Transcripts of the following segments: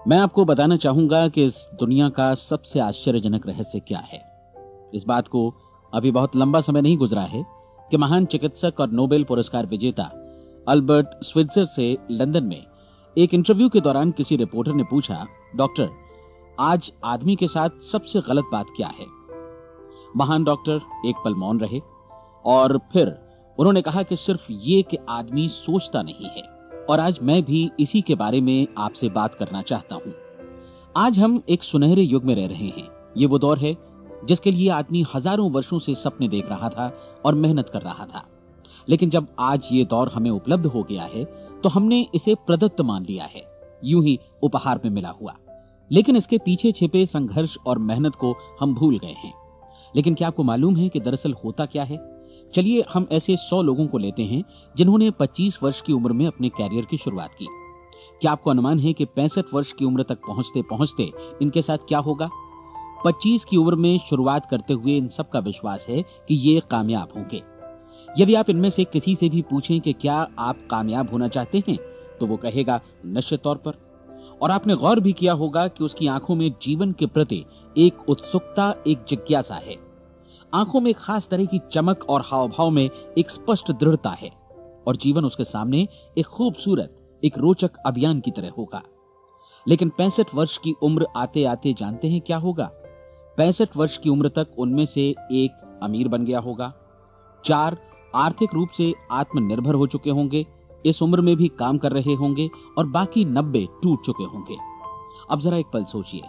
मैं आपको बताना चाहूंगा कि इस दुनिया का सबसे आश्चर्यजनक रहस्य क्या है। इस बात को अभी बहुत लंबा समय नहीं गुजरा है कि महान चिकित्सक और नोबेल पुरस्कार विजेता अल्बर्ट स्विट्जर से लंदन में एक इंटरव्यू के दौरान किसी रिपोर्टर ने पूछा, डॉक्टर, आज आदमी के साथ सबसे गलत बात क्या है? महान डॉक्टर एक पल मौन रहे और फिर उन्होंने कहा कि सिर्फ ये कि आदमी सोचता नहीं है। और आज मैं भी इसी के बारे में आपसे बात करना चाहता हूं। आज हम एक सुनहरे युग में रह रहे हैं। ये वो दौर है जिसके लिए आदमी हजारों वर्षों से सपने देख रहा था और मेहनत कर रहा था। लेकिन जब आज ये दौर हमें उपलब्ध हो गया है तो हमने इसे प्रदत्त मान लिया है, यूं ही उपहार में मिला हुआ। लेकिन इसके पीछे छिपे संघर्ष और मेहनत को हम भूल गए हैं। लेकिन क्या आपको मालूम है कि दरअसल होता क्या है? चलिए हम ऐसे 100 लोगों को लेते हैं जिन्होंने 25 वर्ष की उम्र में अपने कैरियर की शुरुआत की। क्या आपको अनुमान है कि 65 वर्ष की उम्र तक पहुंचते पहुंचते इनके साथ क्या होगा? 25 की उम्र में शुरुआत करते हुए इन सब का विश्वास है कि ये कामयाब होंगे। यदि आप इनमें से किसी से भी पूछें कि क्या आप कामयाब होना चाहते हैं, तो वो कहेगा निश्चित तौर पर। और आपने गौर भी किया होगा कि उसकी आंखों में जीवन के प्रति एक उत्सुकता, एक जिज्ञासा है। आंखों में खास तरह की चमक और हाव भाव में एक स्पष्ट दृढ़ता है और जीवन उसके सामने एक खूबसूरत, एक रोचक अभियान की तरह होगा। लेकिन 65 वर्ष की उम्र आते आते जानते हैं क्या होगा? 65 वर्ष की उम्र तक उनमें से एक अमीर बन गया होगा, 4 आर्थिक रूप से आत्मनिर्भर हो चुके होंगे, इस उम्र में भी काम कर रहे होंगे और बाकी 90 टूट चुके होंगे। अब जरा एक पल सोचिए,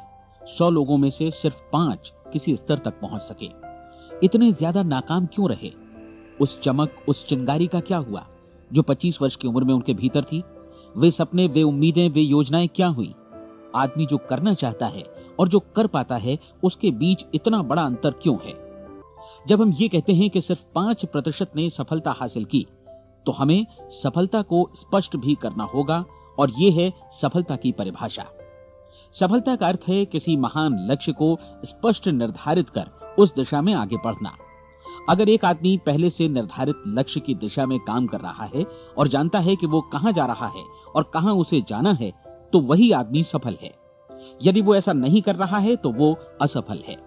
100 लोगों में से सिर्फ 5 किसी स्तर तक पहुंच सके। इतने ज्यादा नाकाम क्यों रहे? उस चमक, उस चिंगारी का क्या हुआ जो 25 वर्ष की उम्र में उनके भीतर थी? वे सपने, वे उम्मीदें, वे योजनाएं क्या हुई? आदमी जो करना चाहता है और जो कर पाता है, उसके बीच इतना बड़ा अंतर क्यों है? जब हम ये कहते हैं कि सिर्फ 5% ने सफलता हासिल की, तो हमें सफलता को स्पष्ट भी करना होगा और ये है सफलता की परिभाषा। सफलता का अर्थ है किसी महान लक्ष्य को स्पष्ट निर्धारित कर उस दिशा में आगे बढ़ना। अगर एक आदमी पहले से निर्धारित लक्ष्य की दिशा में काम कर रहा है और जानता है कि वो कहां जा रहा है और कहां उसे जाना है, तो वही आदमी सफल है। यदि वो ऐसा नहीं कर रहा है तो वो असफल है।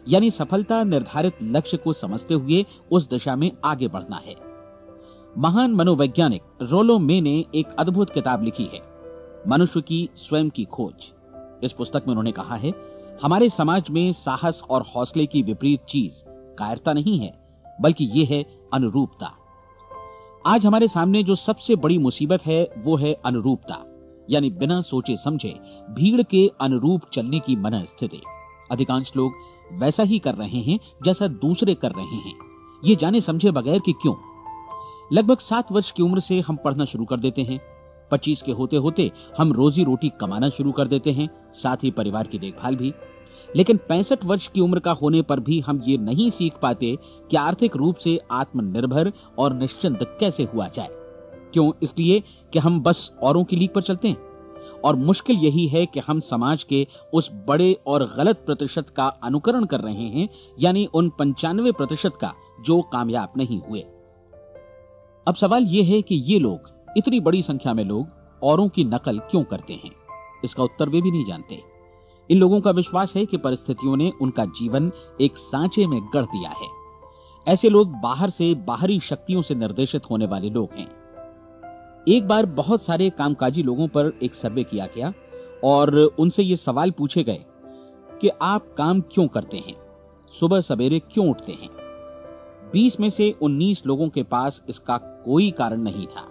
यानी सफलता निर्धारित लक्ष्य को समझते हुए उस दिशा में आगे बढ़ना है। महान मनोवैज्ञानिक रोलो मे ने एक अद्भुत किताब लिखी है, मनुष्य की स्वयं की खोज। इस पुस्तक में उन्होंने कहा है, हमारे समाज में साहस और हौसले की विपरीत चीज कायरता नहीं है, बल्कि यह है अनुरूपता। आज हमारे सामने जो सबसे बड़ी मुसीबत है वो है अनुरूपता, यानी बिना सोचे समझे भीड़ के अनुरूप चलने की मनस्थिति। अधिकांश लोग वैसा ही कर रहे हैं जैसा दूसरे कर रहे हैं, ये जाने समझे बगैर कि क्यों। लगभग 7 वर्ष की उम्र से हम पढ़ना शुरू कर देते हैं। 25 के होते होते हम रोजी रोटी कमाना शुरू कर देते हैं, साथ ही परिवार की देखभाल भी। लेकिन 65 वर्ष की उम्र का होने पर भी हम ये नहीं सीख पाते कि आर्थिक रूप से आत्मनिर्भर और निश्चिंत कैसे हुआ जाए। क्यों? इसलिए कि हम बस औरों की लीक पर चलते हैं। और मुश्किल यही है कि हम समाज के उस बड़े और गलत प्रतिशत का अनुकरण कर रहे हैं, यानी उन 95% का जो कामयाब नहीं हुए। अब सवाल यह है कि ये लोग, इतनी बड़ी संख्या में लोग, औरों की नकल क्यों करते हैं? इसका उत्तर वे भी नहीं जानते। इन लोगों का विश्वास है कि परिस्थितियों ने उनका जीवन एक सांचे में गढ़ दिया है। ऐसे लोग बाहर से, बाहरी शक्तियों से निर्देशित होने वाले लोग हैं। एक बार बहुत सारे कामकाजी लोगों पर एक सर्वे किया गया और उनसे ये सवाल पूछे गए कि आप काम क्यों करते हैं, सुबह सवेरे क्यों उठते हैं? 20 में से 19 लोगों के पास इसका कोई कारण नहीं था।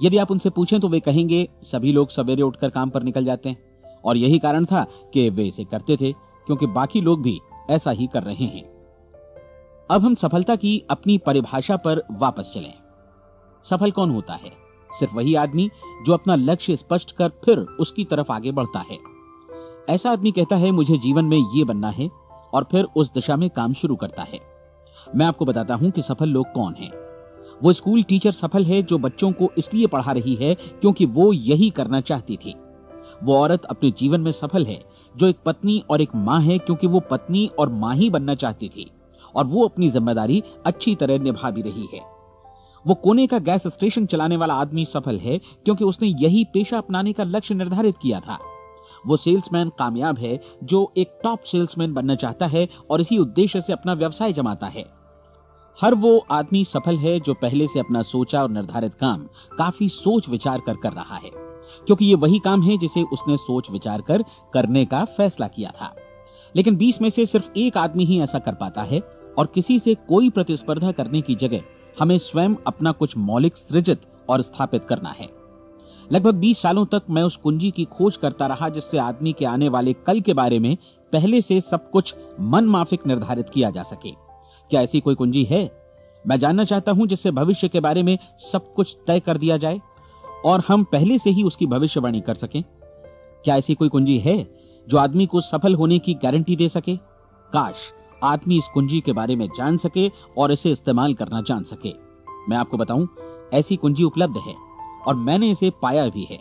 यदि आप उनसे पूछें तो वे कहेंगे सभी लोग सवेरे उठकर काम पर निकल जाते हैं और यही कारण था कि वे इसे करते थे क्योंकि बाकी लोग भी ऐसा ही कर रहे हैं। अब हम सफलता की अपनी परिभाषा पर वापस चलें। सफल कौन होता है? सिर्फ वही आदमी जो अपना लक्ष्य स्पष्ट कर फिर उसकी तरफ आगे बढ़ता है। ऐसा आदमी कहता है मुझे जीवन में ये बनना है और फिर उस दिशा में काम शुरू करता है। मैं आपको बताता हूं कि सफल लोग कौन हैं। वो स्कूल टीचर सफल है जो बच्चों को इसलिए पढ़ा रही है क्योंकि वो यही करना चाहती थी। वो औरत अपने जीवन में सफल है जो एक पत्नी और एक माँ है क्योंकि वो पत्नी और माँ ही बनना चाहती थी और वो अपनी जिम्मेदारी अच्छी तरह निभा भी रही है। वो कोने का गैस स्टेशन चलाने वाला आदमी सफल है क्योंकि उसने यही पेशा अपनाने का लक्ष्य निर्धारित किया था। वो सेल्समैन कामयाब है जो एक टॉप सेल्समैन बनना चाहता है और इसी उद्देश्य से अपना व्यवसाय जमाता है। हर वो आदमी सफल है जो पहले से अपना सोचा और निर्धारित काम काफी सोच विचार कर रहा है, क्योंकि ये वही काम है जिसे उसने सोच विचार कर करने का फैसला किया था। लेकिन 20 में से सिर्फ एक आदमी ही ऐसा कर पाता है, और किसी से कोई प्रतिस्पर्धा करने की जगह हमें स्वयं अपना कुछ मौलिक सृजित और स्थापित करना है। लगभग 20 सालों तक मैं उस कुंजी की खोज करता रहा जिससे आदमी के आने वाले कल के बारे में पहले से सब कुछ मन माफिक निर्धारित किया जा सके। क्या ऐसी कोई कुंजी है? मैं जानना चाहता हूं जिससे भविष्य के बारे में सब कुछ तय कर दिया जाए और हम पहले से ही उसकी भविष्यवाणी कर सकें। क्या ऐसी कोई कुंजी है जो आदमी को सफल होने की गारंटी दे सके? काश आदमी इस कुंजी के बारे में जान सके और इसे इस्तेमाल करना जान सके। मैं आपको बताऊं, ऐसी कुंजी उपलब्ध है और मैंने इसे पाया भी है।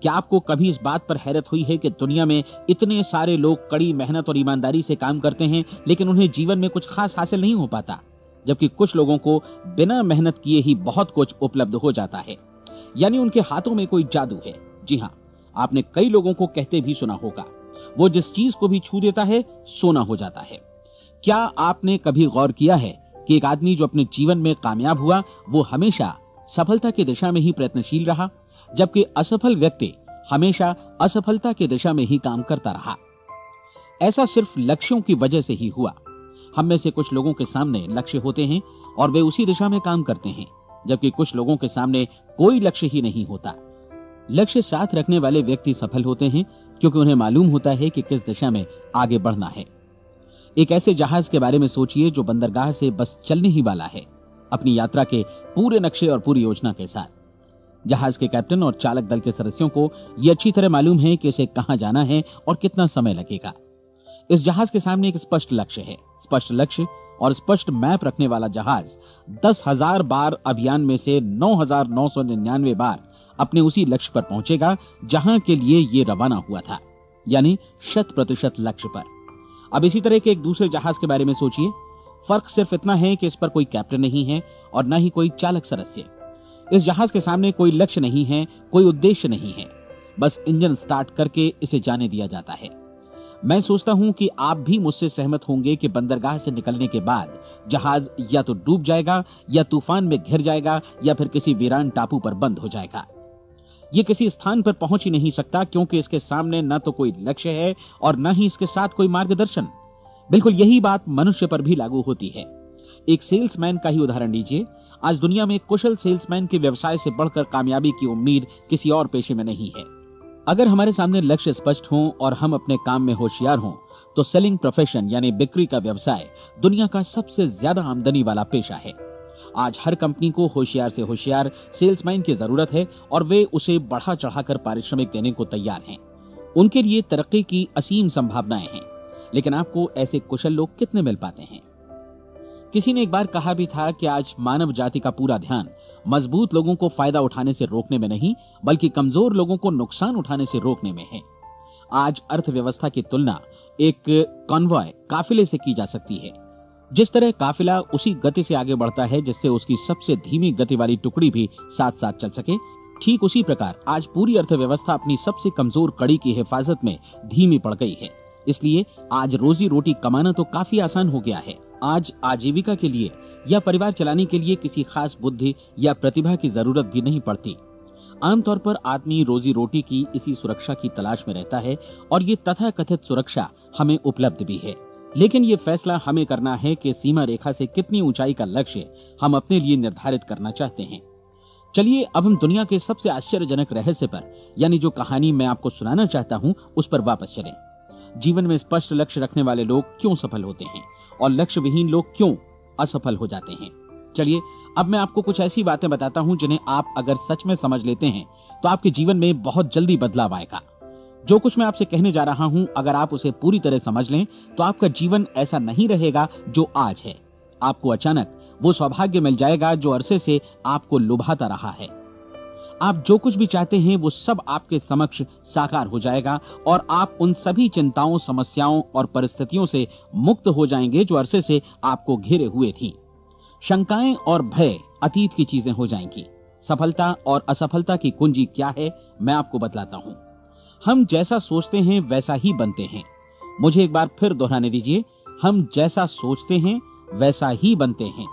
क्या आपको कभी इस बात पर हैरत हुई है कि दुनिया में इतने सारे लोग कड़ी मेहनत और ईमानदारी से काम करते हैं, लेकिन उन्हें जीवन में कुछ खास हासिल नहीं हो पाता, जबकि कुछ लोगों को बिना मेहनत किए ही बहुत कुछ उपलब्ध हो जाता है। यानी उनके हाथों में कोई जादू है। जी हाँ, आपने कई लोगों को कहते भी सुना होगा, वो जिस चीज को भी छू देता है सोना हो जाता है। क्या आपने कभी गौर किया है कि एक आदमी जो अपने जीवन में कामयाब हुआ वो हमेशा सफलता की दिशा में ही प्रयत्नशील रहा, जबकि असफल व्यक्ति हमेशा असफलता की दिशा में ही काम करता रहा? ऐसा सिर्फ लक्ष्यों की वजह से ही हुआ। हम में से कुछ लोगों के सामने लक्ष्य होते हैं और वे उसी दिशा में काम करते हैं, जबकि कुछ लोगों के सामने कोई लक्ष्य ही नहीं होता। लक्ष्य साथ रखने वाले व्यक्ति सफल होते हैं क्योंकि उन्हें मालूम होता है कि किस दिशा में आगे बढ़ना है। एक ऐसे जहाज के बारे में सोचिए जो बंदरगाह से बस चलने ही वाला है, अपनी यात्रा के पूरे नक्शे और पूरी योजना के साथ। जहाज के कैप्टन और चालक दल के सदस्यों को यह अच्छी तरह मालूम है कि उसे कहां जाना है और कितना समय लगेगा। इस जहाज के सामने एक स्पष्ट लक्ष्य है। स्पष्ट लक्ष्य और स्पष्ट मैप रखने वाला जहाज 10,000 बार अभियान में से 9,999 बार अपने उसी लक्ष्य पर पहुंचेगा जहां के लिए ये रवाना हुआ था, यानी 100% लक्ष्य पर। अब इसी तरह के एक दूसरे जहाज के बारे में सोचिए। फर्क सिर्फ इतना है कि इस पर कोई कैप्टन नहीं है और न ही कोई चालक सदस्य। इस जहाज के सामने कोई लक्ष्य नहीं है, कोई उद्देश्य नहीं है, बस इंजन स्टार्ट करके इसे जाने दिया जाता है। मैं सोचता हूं कि आप भी मुझसे सहमत होंगे कि बंदरगाह से निकलने के बाद जहाज या तो डूब जाएगा या तूफान में घिर जाएगा या फिर किसी वीरान टापू पर बंद हो जाएगा। ये किसी स्थान पर पहुंच ही नहीं सकता क्योंकि इसके सामने न तो कोई लक्ष्य है और न ही इसके साथ कोई मार्गदर्शन। बिल्कुल यही बात मनुष्य पर भी लागू होती है। एक सेल्समैन का ही उदाहरण लीजिए। आज दुनिया में कुशल सेल्समैन के व्यवसाय से बढ़कर कामयाबी की उम्मीद किसी और पेशे में नहीं है। अगर हमारे सामने लक्ष्य स्पष्ट हो और हम अपने काम में होशियार हों, तो सेलिंग प्रोफेशन यानी बिक्री का व्यवसाय दुनिया का सबसे ज्यादा आमदनी वाला पेशा है। आज हर कंपनी को होशियार से होशियार सेल्समैन की जरूरत है और वे उसे बढ़ा चढ़ाकर पारिश्रमिक देने को तैयार हैं। उनके लिए तरक्की की असीम संभावनाएं हैं, लेकिन आपको ऐसे कुशल लोग कितने मिल पाते हैं? किसी ने एक बार कहा भी था कि आज मानव जाति का पूरा ध्यान मजबूत लोगों को फायदा उठाने से रोकने में नहीं, बल्कि कमजोर लोगों को नुकसान उठाने से रोकने में है। आज अर्थव्यवस्था की तुलना एक कॉन्वॉय काफिले से की जा सकती है। जिस तरह काफिला उसी गति से आगे बढ़ता है जिससे उसकी सबसे धीमी गति वाली टुकड़ी भी साथ साथ चल सके, ठीक उसी प्रकार आज पूरी अर्थव्यवस्था अपनी सबसे कमजोर कड़ी की हिफाजत में धीमी पड़ गई है। इसलिए आज रोजी रोटी कमाना तो काफी आसान हो गया है। आज आजीविका के लिए या परिवार चलाने के लिए किसी खास बुद्धि या प्रतिभा की जरूरत भी नहीं पड़ती। आमतौर पर आदमी रोजी रोटी की इसी सुरक्षा की तलाश में रहता है और ये तथाकथित सुरक्षा हमें उपलब्ध भी है। लेकिन ये फैसला हमें करना है कि सीमा रेखा से कितनी ऊंचाई का लक्ष्य हम अपने लिए निर्धारित करना चाहते हैं। चलिए अब हम दुनिया के सबसे आश्चर्यजनक रहस्य पर, यानी जो कहानी मैं आपको सुनाना चाहता हूं, उस पर वापस चलें। जीवन में स्पष्ट लक्ष्य रखने वाले लोग क्यों सफल होते हैं और लक्ष्य विहीन लोग क्यों असफल हो जाते हैं? चलिए अब मैं आपको कुछ ऐसी बातें बताता हूं जिन्हें आप अगर सच में समझ लेते हैं तो आपके जीवन में बहुत जल्दी बदलाव आएगा। जो कुछ मैं आपसे कहने जा रहा हूं, अगर आप उसे पूरी तरह समझ लें तो आपका जीवन ऐसा नहीं रहेगा जो आज है। आपको अचानक वो सौभाग्य मिल जाएगा जो अरसे से आपको लुभाता रहा है। आप जो कुछ भी चाहते हैं वो सब आपके समक्ष साकार हो जाएगा और आप उन सभी चिंताओं, समस्याओं और परिस्थितियों से मुक्त हो जाएंगे जो अरसे से आपको घेरे हुए थी। शंकाएं और भय अतीत की चीजें हो जाएंगी। सफलता और असफलता की कुंजी क्या है, मैं आपको बतलाता हूं। हम जैसा सोचते हैं वैसा ही बनते हैं। मुझे एक बार फिर दोहराने दीजिए, हम जैसा सोचते हैं वैसा ही बनते हैं।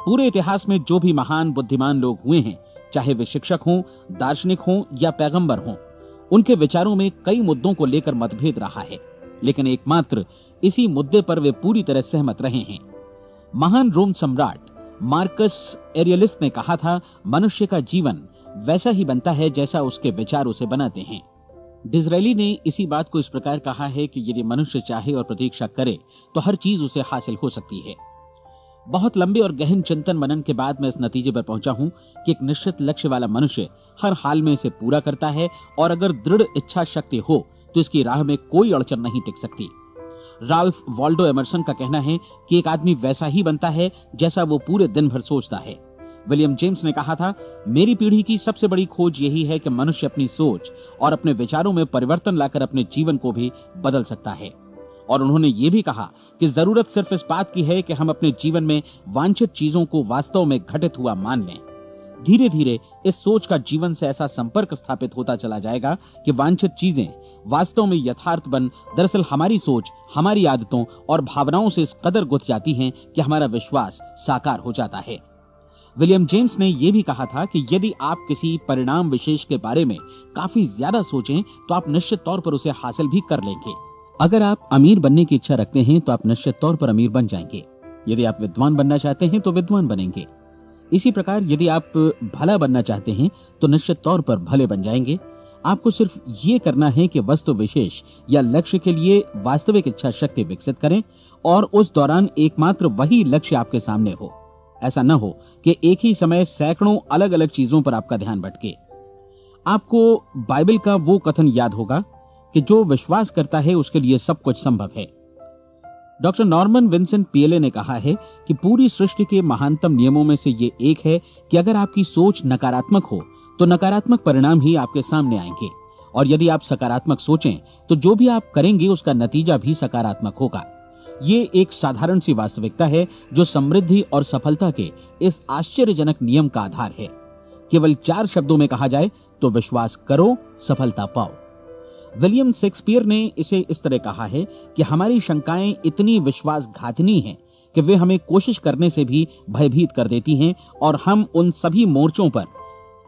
पूरे इतिहास में जो भी महान बुद्धिमान लोग हुए हैं, चाहे वे शिक्षक हों, दार्शनिक हों या पैगंबर हों, उनके विचारों में कई मुद्दों को लेकर मतभेद रहा है, लेकिन एकमात्र इसी मुद्दे पर वे पूरी तरह सहमत रहे हैं। महान रोम सम्राट मार्कस एरियलिस ने कहा था, मनुष्य का जीवन वैसा ही बनता है जैसा उसके विचार उसे बनाते हैं। डिज़रायली ने इसी बात को इस प्रकार कहा है कि यदि मनुष्य चाहे और प्रतीक्षा करे तो हर चीज उसे हासिल हो सकती है। बहुत लंबे और गहन चिंतन मनन के बाद मैं इस नतीजे पर पहुंचा हूं कि एक निश्चित लक्ष्य वाला मनुष्य हर हाल में इसे पूरा करता है, और अगर दृढ़ इच्छा शक्ति हो तो इसकी राह में कोई अड़चन नहीं टिक सकती। राल्फ वाल्डो एमर्सन का कहना है कि एक आदमी वैसा ही बनता है जैसा वो पूरे दिन भर सोचता है। विलियम जेम्स ने कहा था, मेरी पीढ़ी की सबसे बड़ी खोज यही है कि मनुष्य अपनी सोच और अपने विचारों में परिवर्तन लाकर अपने जीवन को भी बदल सकता है। और उन्होंने ये भी कहा कि जरूरत सिर्फ इस बात की है कि हम अपने जीवन में वांछित चीजों को वास्तव में घटित हुआ मान लें। धीरे धीरे इस सोच का जीवन से ऐसा संपर्क स्थापित होता चला जाएगा कि वांछित चीजें वास्तव में यथार्थ बन दरअसल हमारी सोच, हमारी आदतों और भावनाओं से इस कदर गुथ जाती हैं कि हमारा विश्वास साकार हो जाता है। विलियम जेम्स ने यह भी कहा था कि यदि आप किसी परिणाम विशेष के बारे में काफी ज्यादा सोचें तो आप निश्चित तौर पर उसे हासिल भी कर लेंगे। अगर आप अमीर बनने की इच्छा रखते हैं तो आप निश्चित तौर पर अमीर बन जाएंगे। यदि आप विद्वान बनना चाहते हैं तो विद्वान बनेंगे। इसी प्रकार यदि आप भला बनना चाहते हैं तो निश्चित तौर पर भले बन जाएंगे। आपको सिर्फ ये करना है कि वस्तु विशेष या लक्ष्य के लिए वास्तविक इच्छा शक्ति विकसित करें और उस दौरान एकमात्र वही लक्ष्य आपके सामने हो। ऐसा न हो कि एक ही समय सैकड़ों अलग अलग चीजों पर आपका ध्यान भटके। आपको बाइबल का वो कथन याद होगा कि जो विश्वास करता है उसके लिए सब कुछ संभव है। डॉक्टर नॉर्मन विंसेंट पीएले ने कहा है कि पूरी सृष्टि के महानतम नियमों में से ये एक है कि अगर आपकी सोच नकारात्मक हो तो नकारात्मक परिणाम ही आपके सामने आएंगे, और यदि आप सकारात्मक सोचें तो जो भी आप करेंगे उसका नतीजा भी सकारात्मक होगा। ये एक साधारण सी वास्तविकता है जो समृद्धि और सफलता के इस आश्चर्यजनक नियम का आधार है। केवल 4 शब्दों में कहा जाए तो विश्वास करो, सफलता पाओ। विलियम शेक्सपियर ने इसे इस तरह कहा है कि हमारी शंकाएं इतनी विश्वासघातिनी हैं कि वे हमें कोशिश करने से भी भयभीत कर देती हैं, और हम उन सभी मोर्चों पर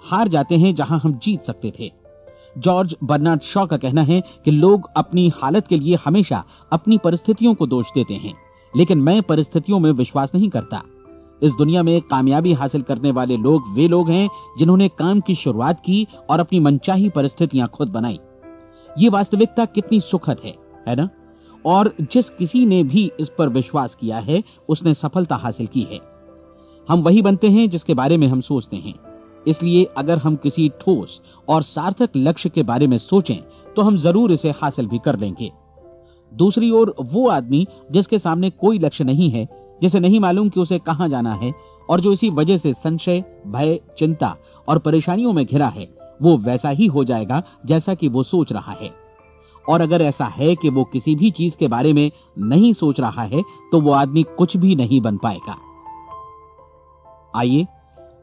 हार जाते हैं जहां हम जीत सकते थे। जॉर्ज बर्नार्ड शॉ का कहना है कि लोग अपनी हालत के लिए हमेशा अपनी परिस्थितियों को दोष देते हैं, लेकिन मैं परिस्थितियों में विश्वास नहीं करता। इस दुनिया में कामयाबी हासिल करने वाले लोग वे लोग हैं जिन्होंने काम की शुरुआत की और अपनी मनचाही परिस्थितियां खुद बनाई। ये वास्तविकता कितनी सुखद है ना? और जिस किसी ने भी इस पर विश्वास किया है उसने सफलता हासिल की है। हम वही बनते हैं जिसके बारे में हम सोचते हैं। इसलिए अगर हम किसी ठोस और सार्थक लक्ष्य के बारे में सोचें तो हम जरूर इसे हासिल भी कर लेंगे। दूसरी ओर वो आदमी जिसके सामने कोई लक्ष्य नहीं है, जिसे नहीं मालूम कि उसे कहां जाना है, और जो इसी वजह से संशय, भय, चिंता और परेशानियों में घिरा है, वो वैसा ही हो जाएगा जैसा कि वो सोच रहा है। और अगर ऐसा है कि वो किसी भी चीज के बारे में नहीं सोच रहा है तो वो आदमी कुछ भी नहीं बन पाएगा। आइए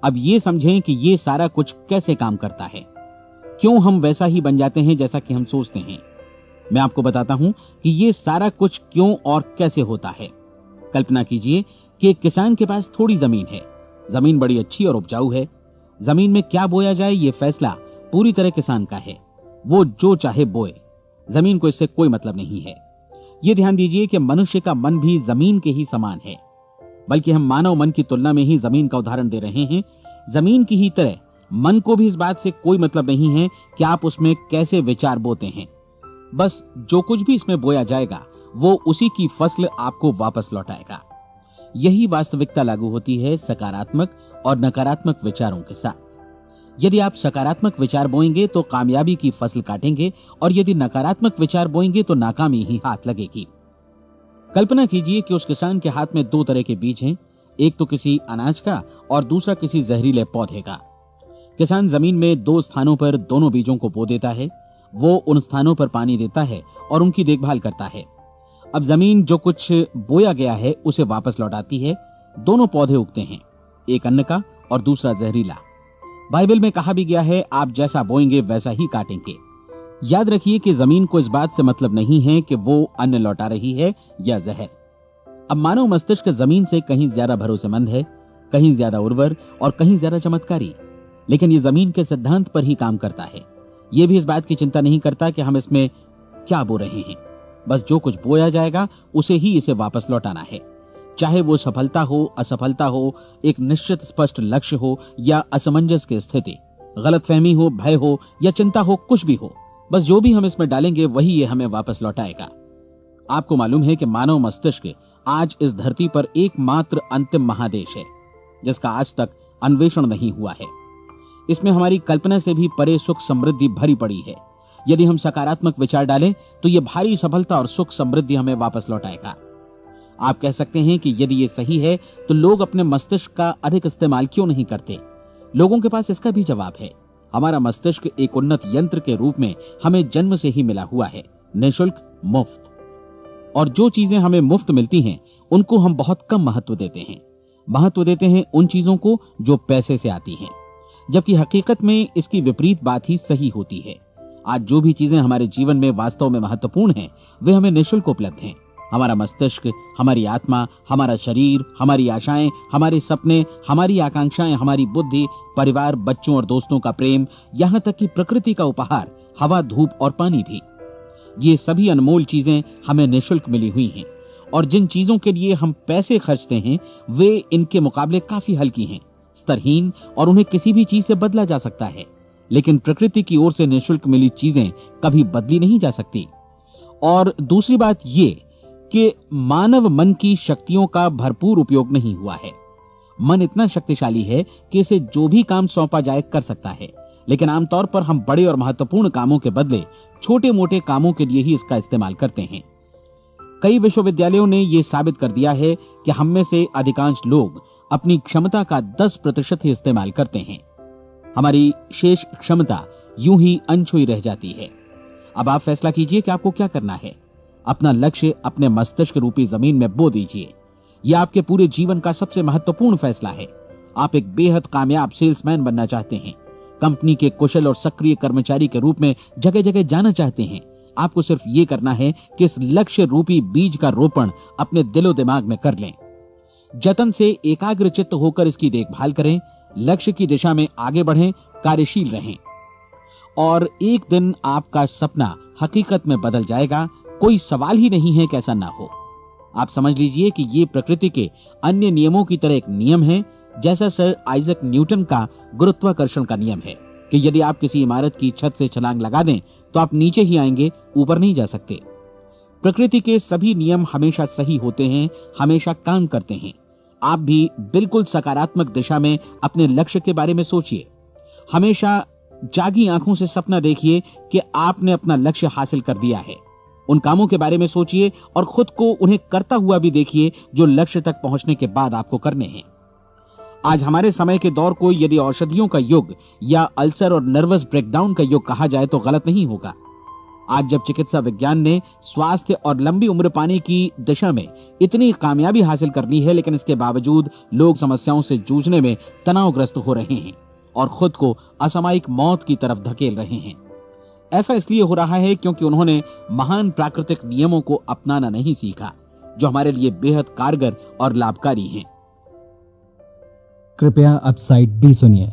अब ये समझें कि ये सारा कुछ कैसे काम करता है, क्यों हम वैसा ही बन जाते हैं जैसा कि हम सोचते हैं। मैं आपको बताता हूं कि ये सारा कुछ क्यों और कैसे होता है। कल्पना कीजिए कि एक किसान के पास थोड़ी जमीन है। जमीन बड़ी अच्छी और उपजाऊ है। जमीन में क्या बोया जाए ये फैसला पूरी तरह किसान का है। वो जो चाहे बोए, जमीन को इससे कोई मतलब नहीं है। ये ध्यान दीजिए कि मनुष्य का मन भी जमीन के ही समान है, बल्कि हम मानव मन की तुलना में ही जमीन का उदाहरण दे रहे हैं। जमीन की ही तरह मन को भी इस बात से कोई मतलब नहीं है कि आप उसमें कैसे विचार बोते हैं। बस जो कुछ भी इसमें बोया जाएगा वो उसी की फसल आपको वापस लौटाएगा। यही वास्तविकता लागू होती है सकारात्मक और नकारात्मक विचारों के साथ। यदि आप सकारात्मक विचार बोएंगे तो कामयाबी की फसल काटेंगे, और यदि नकारात्मक विचार बोएंगे तो नाकामी ही हाथ लगेगी। कल्पना कीजिए कि उस किसान के हाथ में 2 तरह के बीज हैं, एक तो किसी अनाज का और दूसरा किसी जहरीले पौधे का। किसान जमीन में 2 स्थानों पर दोनों बीजों को बो देता है। वो उन स्थानों पर पानी देता है और उनकी देखभाल करता है। अब जमीन जो कुछ बोया गया है उसे वापस लौटाती है। दोनों पौधे उगते हैं, एक अन्न का और दूसरा जहरीला। बाइबल में कहा भी गया है, आप जैसा बोएंगे वैसा ही काटेंगे। याद रखिए कि जमीन को इस बात से मतलब नहीं है कि वो अन्न लौटा रही है या जहर। अब मानव मस्तिष्क जमीन से कहीं ज्यादा भरोसेमंद है, कहीं ज्यादा उर्वर और कहीं ज्यादा चमत्कारी, लेकिन ये जमीन के सिद्धांत पर ही काम करता है। ये भी इस बात की चिंता नहीं करता कि हम इसमें क्या बो रहे हैं। बस जो कुछ बोया जाएगा उसे ही इसे वापस लौटाना है, चाहे वो सफलता हो, असफलता हो, एक निश्चित स्पष्ट लक्ष्य हो या असमंजस की स्थिति, गलतफहमी हो, भय हो या चिंता हो, कुछ भी हो। बस जो भी हम इसमें डालेंगे वही ये हमें वापस लौटाएगा। आपको मालूम है कि मानव मस्तिष्क आज इस धरती पर एकमात्र अंतिम महादेश है जिसका आज तक अन्वेषण नहीं हुआ है। इसमें हमारी कल्पना से भी परे सुख समृद्धि भरी पड़ी है। यदि हम सकारात्मक विचार डालें तो यह भारी सफलता और सुख समृद्धि हमें वापस लौटाएगा। आप कह सकते हैं कि यदि ये सही है तो लोग अपने मस्तिष्क का अधिक इस्तेमाल क्यों नहीं करते? लोगों के पास इसका भी जवाब है। हमारा मस्तिष्क एक उन्नत यंत्र के रूप में हमें जन्म से ही मिला हुआ है, निःशुल्क, मुफ्त। और जो चीजें हमें मुफ्त मिलती हैं उनको हम बहुत कम महत्व देते हैं। महत्व देते हैं उन चीजों को जो पैसे से आती हैं, जबकि हकीकत में इसकी विपरीत बात ही सही होती है। आज जो भी चीजें हमारे जीवन में वास्तव में महत्वपूर्ण हैं वे हमें निःशुल्क उपलब्ध हैं। हमारा मस्तिष्क, हमारी आत्मा, हमारा शरीर, हमारी आशाएं, हमारे सपने, हमारी आकांक्षाएं, हमारी बुद्धि, परिवार, बच्चों और दोस्तों का प्रेम, यहाँ तक कि प्रकृति का उपहार, हवा, धूप और पानी भी, ये सभी अनमोल चीजें हमें निःशुल्क मिली हुई हैं। और जिन चीजों के लिए हम पैसे खर्चते हैं वे इनके मुकाबले काफी हल्की हैं, स्तरहीन, और उन्हें किसी भी चीज से बदला जा सकता है। लेकिन प्रकृति की ओर से निःशुल्क मिली चीजें कभी बदली नहीं जा सकती। और दूसरी बात ये कि मानव मन की शक्तियों का भरपूर उपयोग नहीं हुआ है। मन इतना शक्तिशाली है कि इसे जो भी काम सौंपा जाए कर सकता है, लेकिन आमतौर पर हम बड़े और महत्वपूर्ण कामों के बदले छोटे मोटे कामों के लिए ही इसका इस्तेमाल करते हैं। कई विश्वविद्यालयों ने यह साबित कर दिया है कि हम में से अधिकांश लोग अपनी क्षमता का 10% ही इस्तेमाल करते हैं। हमारी शेष क्षमता यूं ही अनछुई रह जाती है। अब आप फैसला कीजिए कि आपको क्या करना है। अपना लक्ष्य अपने मस्तिष्क रूपी जमीन में बो दीजिए। यह आपके पूरे जीवन का सबसे महत्वपूर्ण फैसला है। आप एक बेहद कामयाब सेल्समैन बनना चाहते हैं, कंपनी के कुशल और सक्रिय कर्मचारी के रूप में जगह जगह जाना चाहते हैं। आपको सिर्फ ये करना है कि इस लक्ष्य रूपी बीज का रोपण अपने दिलो दिमाग में कर लें। जतन से एकाग्रचित्त होकर इसकी देखभाल करें, लक्ष्य की दिशा में आगे बढ़ें, कार्यशील रहें, और एक दिन आपका सपना हकीकत में बदल जाएगा। कोई सवाल ही नहीं है कि ऐसा ना हो। आप समझ लीजिए कि ये प्रकृति के अन्य नियमों की तरह एक नियम है, जैसा सर आइजक न्यूटन का गुरुत्वाकर्षण का नियम है कि यदि आप किसी इमारत की छत से छलांग लगा दें तो आप नीचे ही आएंगे, ऊपर नहीं जा सकते। प्रकृति के सभी नियम हमेशा सही होते हैं, हमेशा काम करते हैं। आप भी बिल्कुल सकारात्मक दिशा में अपने लक्ष्य के बारे में सोचिए। हमेशा जागी आंखों से सपना देखिए कि आपने अपना लक्ष्य हासिल कर दिया है। उन कामों के बारे में सोचिए और खुद को उन्हें करता हुआ भी देखिए जो लक्ष्य तक पहुंचने के बाद आपको करने हैं। आज हमारे समय के दौर को यदि औषधियों का युग या अल्सर और नर्वस ब्रेकडाउन का युग कहा जाए तो गलत नहीं होगा। आज जब चिकित्सा विज्ञान ने स्वास्थ्य और लंबी उम्र पाने की दिशा में इतनी कामयाबी हासिल कर ली है, लेकिन इसके बावजूद लोग समस्याओं से जूझने में तनावग्रस्त हो रहे हैं और खुद को असामयिक मौत की तरफ धकेल रहे हैं। ऐसा इसलिए हो रहा है क्योंकि उन्होंने महान प्राकृतिक नियमों को अपनाना नहीं सीखा, जो हमारे लिए बेहद कारगर और लाभकारी हैं। कृपया अब साइड बी सुनिए।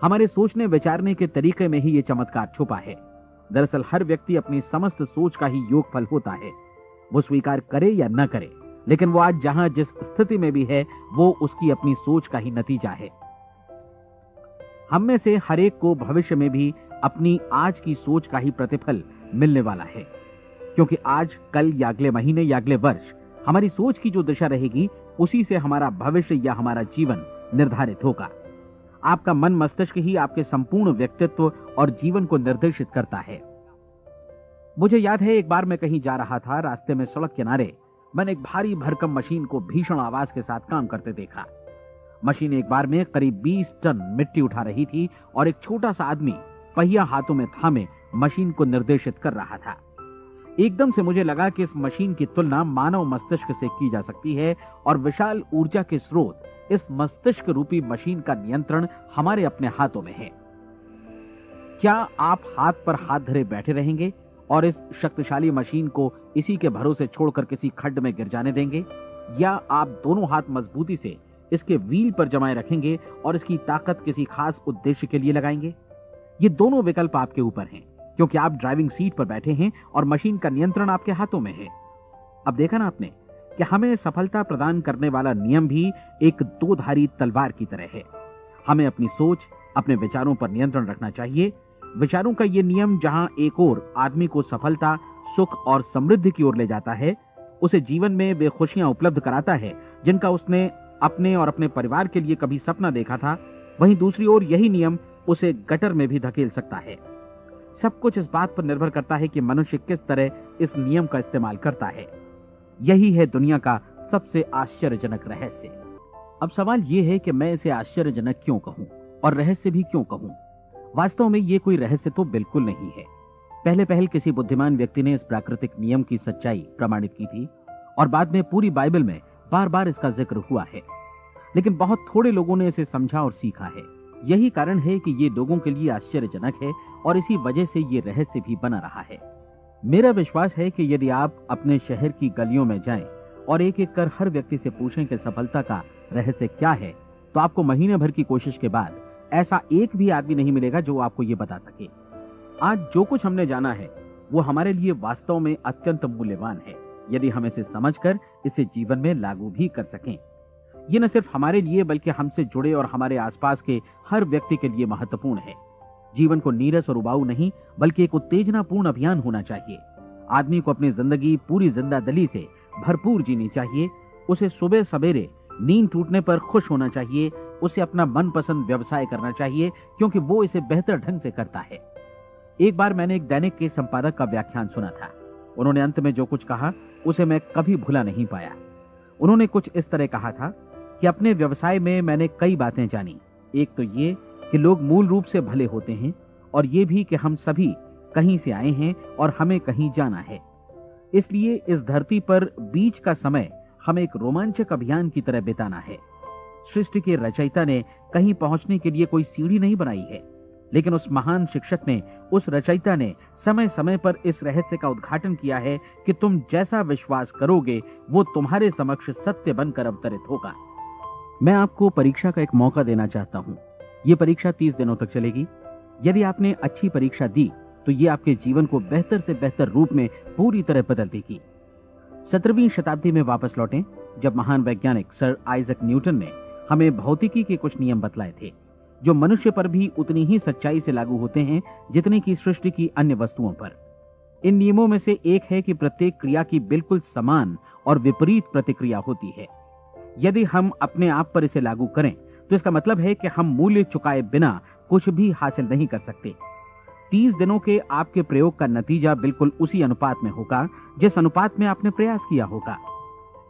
हमारे सोचने विचारने के तरीके में ही ये चमत्कार छुपा है। दरअसल हर व्यक्ति अपनी समस्त सोच का ही योगफल होता है, वो स्वीकार करे या न करे, लेकिन वो आज जहां जिस स्थिति में भी है वो उसकी अपनी सोच का ही नतीजा है। हम में से हर एक को भविष्य में भी अपनी आज की सोच का ही प्रतिफल मिलने वाला है, क्योंकि आज, कल या अगले महीने या अगले वर्ष हमारी सोच की जो दिशा रहेगी उसी से हमारा भविष्य या हमारा जीवन निर्धारित होगा। आपका मन मस्तिष्क ही आपके संपूर्ण व्यक्तित्व और जीवन को निर्देशित करता है। मुझे याद है एक बार मैं कहीं जा रहा था, रास्ते में सड़क किनारे मैंने एक भारी भरकम मशीन को भीषण आवाज के साथ काम करते देखा। मशीन एक बार में करीब 20 टन मिट्टी उठा रही थी और एक छोटा सा आदमी पहिया हाथों में थामे मशीन को निर्देशित कर रहा था। एकदम से मुझे लगा कि इस मशीन की तुलना मानव मस्तिष्क से की जा सकती है और विशाल ऊर्जा के स्रोत इस मस्तिष्क रूपी मशीन का नियंत्रण हमारे अपने हाथों में है। क्या आप हाथ पर हाथ धरे बैठे रहेंगे और इस शक्तिशाली मशीन को इसी के भरोसे छोड़कर किसी खड्ड में गिर जाने देंगे, या आप दोनों हाथ मजबूती से इसके व्हील पर जमाए रखेंगे और इसकी ताकत किसी खास उद्देश्य के लिए लगाएंगे? ये दोनों विकल्प आपके ऊपर हैं, क्योंकि आप ड्राइविंग सीट पर बैठे हैं और मशीन का नियंत्रण आपके हाथों में है। अब देखा ना आपने कि हमें सफलता प्रदान करने वाला नियम भी एक दो-धारी तलवार की तरह है। हमें अपनी सोच, अपने विचारों पर नियंत्रण रखना चाहिए। विचारों का ये नियम जहां एक ओर आदमी को सफलता, सुख और समृद्धि की ओर ले जाता है, उसे जीवन में वे खुशियां उपलब्ध कराता है जिनका उसने अपने और अपने परिवार के लिए कभी सपना देखा था, वहीं दूसरी ओर यही नियम उसे गटर में भी धकेल सकता है। सब कुछ इस बात पर निर्भर करता है कि मनुष्य किस तरह इस नियम का इस्तेमाल करता है। यही है दुनिया का सबसे आश्चर्यजनक रहस्य। अब सवाल यह है कि मैं इसे आश्चर्यजनक क्यों कहूं और रहस्य भी क्यों कहूं? वास्तव में यह कोई रहस्य तो बिल्कुल नहीं है। पहले किसी बुद्धिमान व्यक्ति ने इस प्राकृतिक नियम की सच्चाई प्रमाणित की थी और बाद में पूरी बाइबल में बार बार इसका जिक्र हुआ है, लेकिन बहुत थोड़े लोगों ने इसे समझा और सीखा है। यही कारण है कि ये लोगों के लिए आश्चर्यजनक है और इसी वजह से ये रहस्य भी बना रहा है। मेरा विश्वास है कि यदि आप अपने शहर की गलियों में जाएं और एक एक कर हर व्यक्ति से पूछें कि सफलता का रहस्य क्या है, तो आपको महीने भर की कोशिश के बाद ऐसा एक भी आदमी नहीं मिलेगा जो आपको ये बता सके। आज जो कुछ हमने जाना है वो हमारे लिए वास्तव में अत्यंत मूल्यवान है, यदि हम इसे समझकर इसे जीवन में लागू भी कर सकें। ये न सिर्फ हमारे लिए बल्कि हमसे जुड़े और हमारे आसपास के हर व्यक्ति के लिए महत्वपूर्ण है। जीवन को नीरस और उबाऊ नहीं बल्कि एक उत्तेजनापूर्ण अभियान होना चाहिए। आदमी को अपनी जिंदगी पूरी जिंदादिली से भरपूर जीनी चाहिए। उसे सुबह सवेरे नींद टूटने पर खुश होना चाहिए। उसे अपना मनपसंद व्यवसाय करना चाहिए, क्योंकि वो इसे बेहतर ढंग से करता है। एक बार मैंने एक दैनिक के संपादक का व्याख्यान सुना था। उन्होंने अंत में जो कुछ कहा उसे मैं कभी भुला नहीं पाया। उन्होंने कुछ इस तरह कहा था कि अपने व्यवसाय में मैंने कई बातें जानी। एक तो ये कि लोग मूल रूप से भले होते हैं, और ये भी कि हम सभी कहीं से आए हैं और हमें कहीं जाना है। इसलिए इस धरती पर बीच का समय हमें एक रोमांचक अभियान की तरह बिताना है। सृष्टि के रचयिता ने कहीं पहुंचने के लिए कोई सीढ़ी नहीं बनाई है, लेकिन उस महान शिक्षक ने, उस रचयिता ने समय समय पर इस रहस्य का उद्घाटन किया है कि तुम जैसा विश्वास करोगे वो तुम्हारे समक्ष सत्य बनकर अवतरित होगा। मैं आपको परीक्षा का एक मौका देना चाहता हूं। ये परीक्षा 30 दिनों तक चलेगी। यदि आपने अच्छी परीक्षा दी तो ये आपके जीवन को बेहतर से बेहतर रूप में पूरी तरह बदल देगी। 17वीं शताब्दी में वापस लौटें, जब महान वैज्ञानिक सर आइजक न्यूटन ने हमें भौतिकी के कुछ नियम बतलाए थे, जो मनुष्य पर भी उतनी ही सच्चाई से लागू होते हैं जितनी की सृष्टि की अन्य वस्तुओं पर। इन नियमों में से एक है कि प्रत्येक क्रिया की बिल्कुल समान और विपरीत प्रतिक्रिया होती है। यदि हम अपने आप पर इसे लागू करें तो इसका मतलब है कि हम मूल्य चुकाए बिना कुछ भी हासिल नहीं कर सकते। 30 दिनों के आपके प्रयोग का नतीजा बिल्कुल उसी अनुपात में होगा जिस अनुपात में आपने प्रयास किया होगा।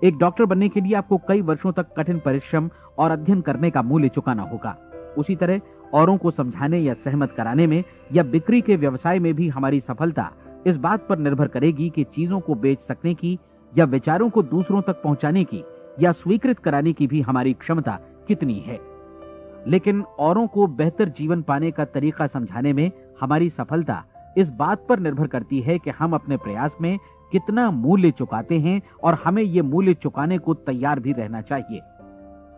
एक डॉक्टर बनने के लिए आपको कई वर्षों तक कठिन परिश्रम और अध्ययन करने का मूल्य चुकाना होगा। उसी तरह औरों को समझाने या सहमत कराने में या बिक्री के व्यवसाय में भी हमारी सफलता इस बात पर निर्भर करेगी कि चीजों को बेच सकने की या विचारों को दूसरों तक पहुंचाने की या स्वीकृत कराने की भी हमारी क्षमता कितनी है। लेकिन औरों को बेहतर जीवन पाने का तरीका समझाने में हमारी सफलता इस बात पर निर्भर करती है कि हम अपने प्रयास में कितना मूल्य चुकाते हैं, और हमें यह मूल्य चुकाने को तैयार भी रहना चाहिए।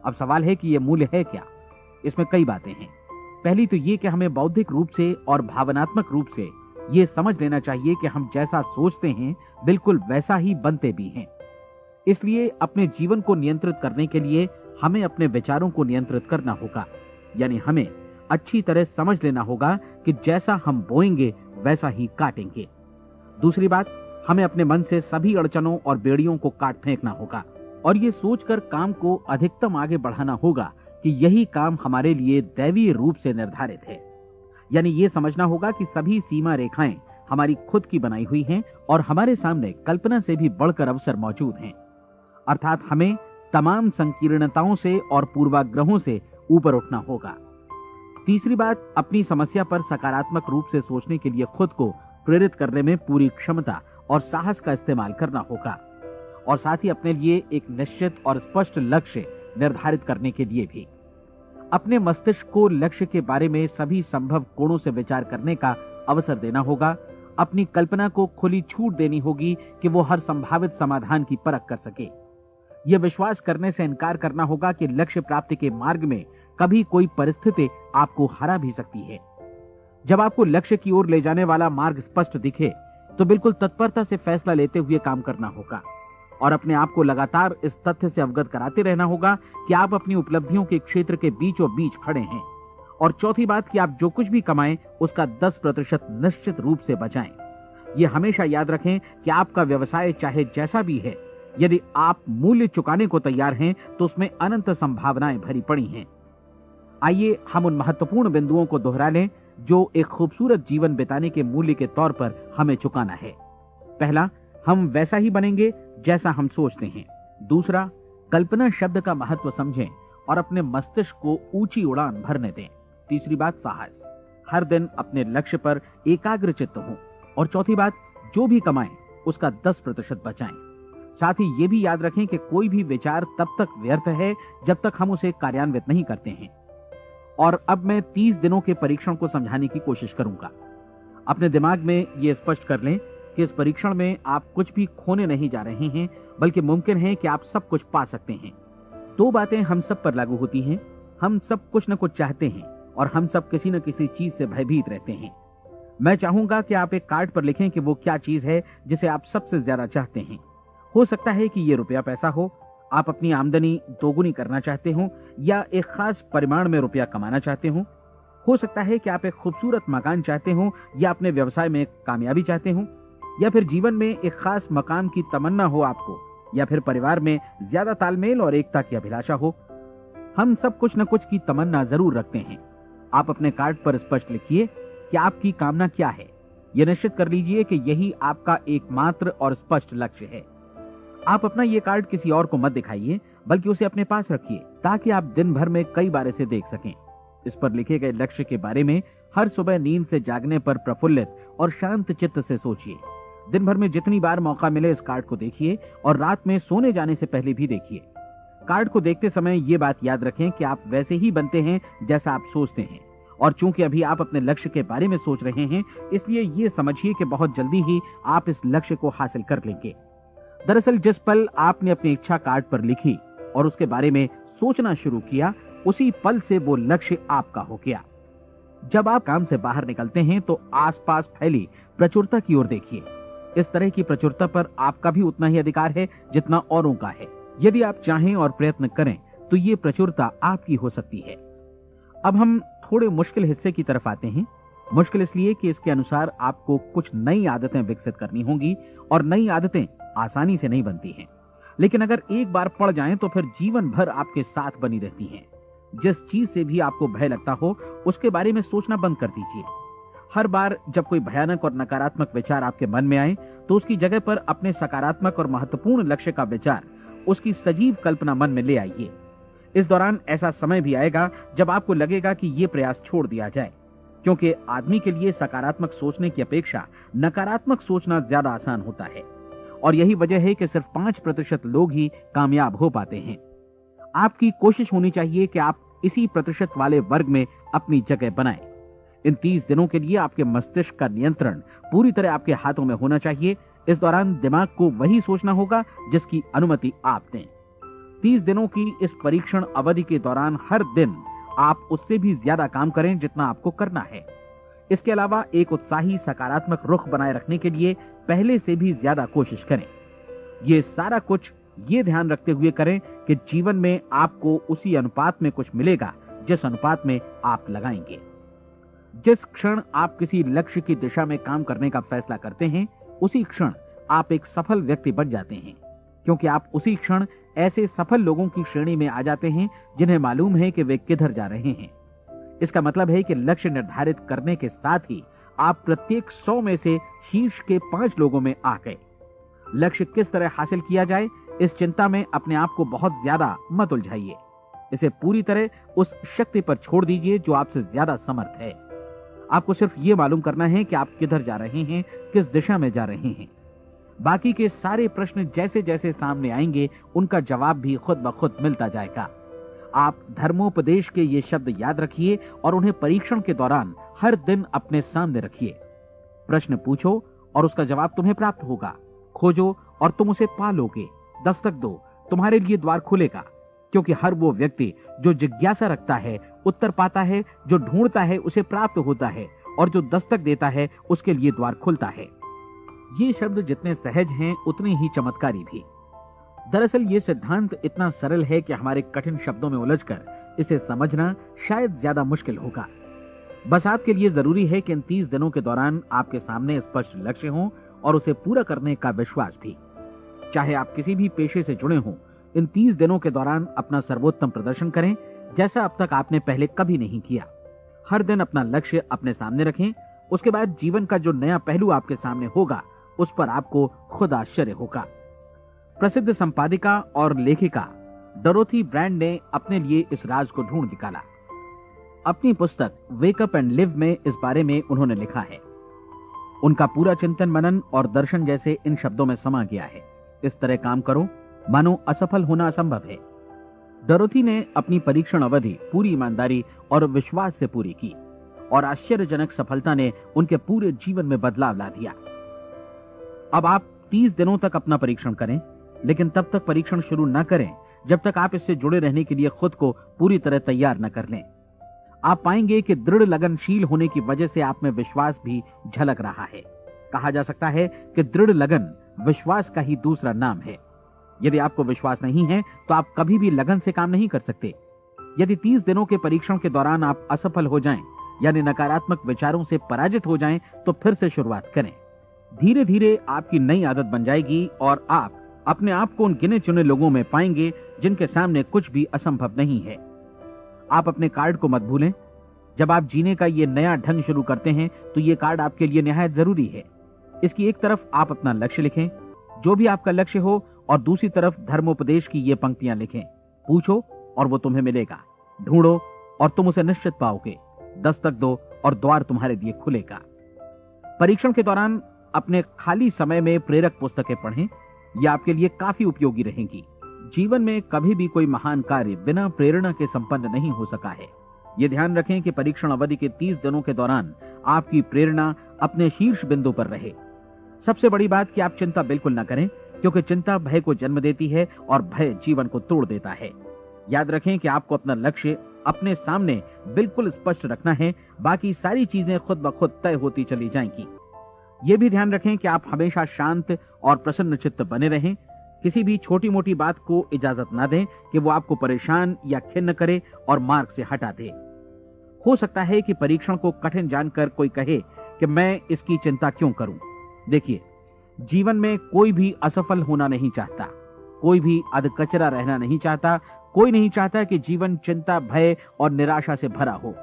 अब सवाल है कि यह मूल्य है क्या? इसमें कई बातें हैं। पहली तो यह कि हमें बौद्धिक रूप से और भावनात्मक रूप से यह समझ लेना चाहिए कि हम जैसा सोचते हैं बिल्कुल वैसा ही बनते भी हैं। इसलिए अपने जीवन को नियंत्रित करने के लिए हमें अपने विचारों को नियंत्रित करना होगा। यानी हमें अच्छी तरह समझ लेना होगा कि जैसा हम बोएंगे वैसा ही काटेंगे। दूसरी बात, हमें अपने मन से सभी अड़चनों और बेड़ियों को काट फेंकना होगा और ये सोचकर काम को अधिकतम आगे बढ़ाना होगा कि यही काम हमारे लिए दैवीय रूप से निर्धारित है। यानी ये समझना होगा कि सभी सीमा रेखाएं हमारी खुद की बनाई हुई हैं और हमारे सामने कल्पना से भी बढ़कर अवसर मौजूद हैं। अर्थात हमें तमाम संकीर्णताओं से और पूर्वाग्रहों से ऊपर उठना होगा। तीसरी बात, अपनी समस्या पर सकारात्मक रूप से सोचने के लिए खुद को प्रेरित करने में पूरी क्षमता और साहस का इस्तेमाल करना होगा, और साथ ही अपने लिए एक निश्चित और स्पष्ट लक्ष्य निर्धारित करने के लिए भी। अपने मस्तिष्क को लक्ष्य के बारे में सभी संभव कोणों से विचार करने का अवसर देना होगा। अपनी कल्पना को खुली छूट देनी होगी कि वो हर संभावित समाधान की परख कर सके। यह विश्वास करने से इनकार करना होगा कि लक्ष्य प्राप्ति के मार्ग में कभी कोई परिस्थिति आपको हरा भी सकती है। जब आपको लक्ष्य की ओर ले जाने वाला मार्ग स्पष्ट दिखे तो बिल्कुल तत्परता से फैसला लेते हुए काम करना होगा और अपने आप को लगातार इस तथ्य से अवगत कराते रहना होगा कि आप अपनी उपलब्धियों के क्षेत्र के बीचों बीच खड़े हैं। और चौथी बात कि आप जो कुछ भी कमाएं उसका 10% निश्चित रूप से बचाएं। यह हमेशा याद रखें कि आपका व्यवसाय चाहे जैसा भी है, यदि आप मूल्य चुकाने को तैयार हैं तो उसमें अनंत संभावनाएं भरी पड़ी हैं। आइए हम उन महत्वपूर्ण बिंदुओं को दोहरा लें जो एक खूबसूरत जीवन बिताने के मूल्य के तौर पर हमें चुकाना है। पहला, हम वैसा ही बनेंगे जैसा हम सोचते हैं। दूसरा, कल्पना शब्द का महत्व समझें और अपने मस्तिष्क को ऊंची उड़ान भरने दें। तीसरी बात, साहस, हर दिन अपने लक्ष्य पर एकाग्रचित्त हों। और चौथी बात, जो भी कमाएं उसका 10% बचाएं। साथ ही ये भी याद रखें कि कोई भी विचार तब तक व्यर्थ है जब तक हम उसे कार्यान्वित नहीं करते हैं। और अब मैं 30 दिनों के परीक्षण को समझाने की कोशिश करूंगा। अपने दिमाग में ये स्पष्ट कर लें कि इस परीक्षण में आप कुछ भी खोने नहीं जा रहे हैं, बल्कि मुमकिन है कि आप सब कुछ पा सकते हैं। 2 बातें हम सब पर लागू होती हैं। हम सब कुछ न कुछ चाहते हैं और हम सब किसी न किसी चीज से भयभीत रहते हैं। मैं चाहूंगा कि आप एक कार्ड पर लिखें कि वो क्या चीज है जिसे आप सबसे ज्यादा चाहते हैं। हो सकता है कि ये रुपया पैसा हो, आप अपनी आमदनी दोगुनी करना चाहते हो, या एक खास परिमाण में रुपया कमाना चाहते हो सकता है कि आप एक खूबसूरत मकान चाहते हो, या अपने व्यवसाय में कामयाबी चाहते हो, या फिर जीवन में एक खास मकाम की तमन्ना हो आपको, या फिर परिवार में ज्यादा तालमेल और एकता की अभिलाषा हो। हम सब कुछ न कुछ की तमन्ना जरूर रखते हैं। आप अपने कार्ड पर स्पष्ट लिखिए कि आपकी कामना क्या है। यह निश्चित कर लीजिए कि यही आपका एकमात्र और स्पष्ट लक्ष्य है। आप अपना ये कार्ड किसी और को मत दिखाइए, बल्कि उसे अपने पास रखिए ताकि आप दिन भर में कई बार इसे देख सकें। इस पर लिखे गए लक्ष्य के बारे में हर सुबह नींद से जागने पर प्रफुल्लित और शांत चित्त से सोचिए। दिन भर में जितनी बार मौका मिले इस कार्ड को देखिए और रात में सोने जाने से पहले भी देखिए। कार्ड को देखते समय ये बात याद रखें कि आप वैसे ही बनते हैं जैसा आप सोचते हैं। और चूंकि अभी आप अपने लक्ष्य के बारे में सोच रहे हैं, इसलिए ये समझिए कि बहुत जल्दी ही आप इस लक्ष्य को हासिल कर लेंगे। दरअसल जिस पल आपने अपनी इच्छा कार्ड पर लिखी और उसके बारे में सोचना शुरू किया, उसी पल से वो लक्ष्य आपका हो गया। जब आप काम से बाहर निकलते हैं तो आसपास फैली प्रचुरता की ओर देखिए। इस तरह की प्रचुरता पर आपका भी उतना ही अधिकार है जितना औरों का है। यदि आप चाहें और प्रयत्न करें तो ये प्रचुरता आपकी हो सकती है। अब हम थोड़े मुश्किल हिस्से की तरफ आते हैं। मुश्किल इसलिए कि इसके अनुसार आपको कुछ नई आदतें विकसित करनी होंगी और नई आदतें आसानी से नहीं बनती हैं, लेकिन अगर एक बार पड़ जाएं तो फिर जीवन भर आपके साथ बनी रहती हैं। जिस चीज से भी आपको भय लगता हो उसके बारे में सोचना बंद कर दीजिए। हर बार जब कोई भयानक और नकारात्मक विचार आपके मन में आए तो उसकी जगह पर अपने सकारात्मक और महत्वपूर्ण लक्ष्य का विचार, उसकी सजीव कल्पना मन में ले आइए। इस दौरान ऐसा समय भी आएगा जब आपको लगेगा कि ये प्रयास छोड़ दिया जाए, क्योंकि आदमी के लिए सकारात्मक सोचने की अपेक्षा नकारात्मक सोचना ज्यादा आसान होता है। और यही वजह है कि सिर्फ 5% लोग ही कामयाब हो पाते हैं। आपकी कोशिश होनी चाहिए कि आप इसी प्रतिशत वाले वर्ग में अपनी जगह बनाएं। इन 30 दिनों के लिए आपके मस्तिष्क का नियंत्रण पूरी तरह आपके हाथों में होना चाहिए। इस दौरान दिमाग को वही सोचना होगा जिसकी अनुमति आप दें। 30 दिनों की इस परीक्षण अवधि के दौरान हर दिन आप उससे भी ज्यादा काम करें जितना आपको करना है। इसके अलावा एक उत्साही सकारात्मक रुख बनाए रखने के लिए पहले से भी ज्यादा कोशिश करें। ये सारा कुछ ये ध्यान रखते हुए करें कि जीवन में आपको उसी अनुपात में कुछ मिलेगा जिस अनुपात में आप लगाएंगे। जिस क्षण आप किसी लक्ष्य की दिशा में काम करने का फैसला करते हैं, उसी क्षण आप एक सफल व्यक्ति बन जाते हैं, क्योंकि आप उसी क्षण ऐसे सफल लोगों की श्रेणी में आ जाते हैं जिन्हें मालूम है कि वे किधर जा रहे हैं। इसका मतलब है कि लक्ष्य निर्धारित करने के साथ ही आप प्रत्येक 100 में से शीर्ष के 5 लोगों में आ गए। लक्ष्य किस तरह हासिल किया जाए, इस चिंता में अपने आप को बहुत ज्यादा मत उलझाइए। इसे पूरी तरह उस शक्ति पर छोड़ दीजिए जो आपसे ज्यादा समर्थ है। आपको सिर्फ ये मालूम करना है कि आप किधर जा रहे हैं, किस दिशा में जा रहे हैं। बाकी के सारे प्रश्न जैसे जैसे सामने आएंगे उनका जवाब भी खुद ब खुद मिलता जाएगा। आप धर्मोपदेश के ये शब्द याद रखिए और उन्हें परीक्षण के दौरान हर दिन अपने सामने रखिए। प्रश्न पूछो और उसका जवाब तुम्हें प्राप्त होगा। खोजो और तुम उसे पा लोगे। दस्तक दो, तुम्हारे लिए द्वार खुलेगा, क्योंकि हर वो व्यक्ति जो जिज्ञासा रखता है उत्तर पाता है, जो ढूंढता है उसे प्राप्त होता है, और जो दस्तक देता है उसके लिए द्वार खुलता है। ये शब्द जितने सहज हैं उतने ही चमत्कारी भी। दरअसल ये सिद्धांत इतना सरल है कि हमारे कठिन शब्दों में उलझकर इसे समझना शायद ज्यादा मुश्किल होगा। बस आपके लिए जरूरी है कि इन 30 दिनों के दौरान आपके सामने स्पष्ट लक्ष्य हो और उसे पूरा करने का विश्वास भी। चाहे आप किसी भी पेशे से जुड़े हों, इन 30 दिनों के दौरान अपना सर्वोत्तम प्रदर्शन करें, जैसा अब तक आपने पहले कभी नहीं किया। हर दिन अपना लक्ष्य अपने सामने रखें। उसके बाद जीवन का जो नया पहलू आपके सामने होगा उस पर आपको खुद आश्चर्य होगा। प्रसिद्ध संपादिका और लेखिका डोरोथी ब्रैंड ने अपने लिए इस राज को ढूंढ निकाला। अपनी पुस्तक वेक अप एंड लिव में इस बारे में उन्होंने लिखा है। उनका पूरा चिंतन मनन और दर्शन जैसे इन शब्दों में समा गया है। इस तरह काम करो मानो असफल होना असंभव है। डोरोथी ने अपनी परीक्षण अवधि पूरी ईमानदारी और विश्वास से पूरी की और आश्चर्यजनक सफलता ने उनके पूरे जीवन में बदलाव ला दिया। अब आप 30 दिनों तक अपना परीक्षण करें, लेकिन तब तक परीक्षण शुरू न करें जब तक आप इससे जुड़े रहने के लिए खुद को पूरी तरह तैयार न कर लें। आप पाएंगे कि दृढ़ लगनशील होने की वजह से आप में विश्वास भी झलक रहा है। कहा जा सकता है कि दृढ़ लगन विश्वास का ही दूसरा नाम है। यदि आपको विश्वास नहीं है तो आप कभी भी लगन से काम नहीं कर सकते। यदि 30 दिनों के परीक्षण के दौरान आप असफल हो जाएं, यानी नकारात्मक विचारों से पराजित हो जाएं, तो फिर से शुरुआत करें। धीरे धीरे आपकी नई आदत बन जाएगी और आप अपने आप को उन गिने चुने लोगों में पाएंगे जिनके सामने कुछ भी असंभव नहीं है। आप अपने कार्ड को मत भूलें। जब आप जीने का ये नया ढंग शुरू करते हैं तो ये कार्ड आपके लिए निहायत जरूरी है। इसकी एक तरफ आप अपना लक्ष्य लिखें, जो भी आपका लक्ष्य हो, और दूसरी तरफ धर्मोपदेश की ये पंक्तियां लिखें। पूछो और वो तुम्हें मिलेगा, ढूंढो और तुम उसे निश्चित पाओगे, दस्तक दो और द्वार तुम्हारे लिए खुलेगा। परीक्षण के दौरान अपने खाली समय में प्रेरक पुस्तकें पढ़ें। ये आपके लिए काफी उपयोगी रहेंगी। जीवन में कभी भी कोई महान कार्य बिना प्रेरणा के संपन्न नहीं हो सका है। ये ध्यान रखें कि परीक्षण अवधि के 30 दिनों के दौरान आपकी प्रेरणा अपने शीर्ष बिंदु पर रहे। सबसे बड़ी बात कि आप चिंता बिल्कुल न करें, क्योंकि चिंता भय को जन्म देती है और भय जीवन को तोड़ देता है। याद रखें कि आपको अपना लक्ष्य अपने सामने बिल्कुल स्पष्ट रखना है, बाकी सारी चीजें खुद ब खुद तय होती चली जाएंगी। ये भी ध्यान रखें कि आप हमेशा शांत और प्रसन्न चित्त बने रहें। किसी भी छोटी मोटी बात को इजाजत ना दें कि वो आपको परेशान या खिन्न करे और मार्ग से हटा दे। हो सकता है कि परीक्षण को कठिन जानकर कोई कहे कि मैं इसकी चिंता क्यों करूं। देखिए, जीवन में कोई भी असफल होना नहीं चाहता, कोई भी अधकचरा रहना नहीं चाहता, कोई नहीं चाहता कि जीवन चिंता, भय और निराशा से भरा हो।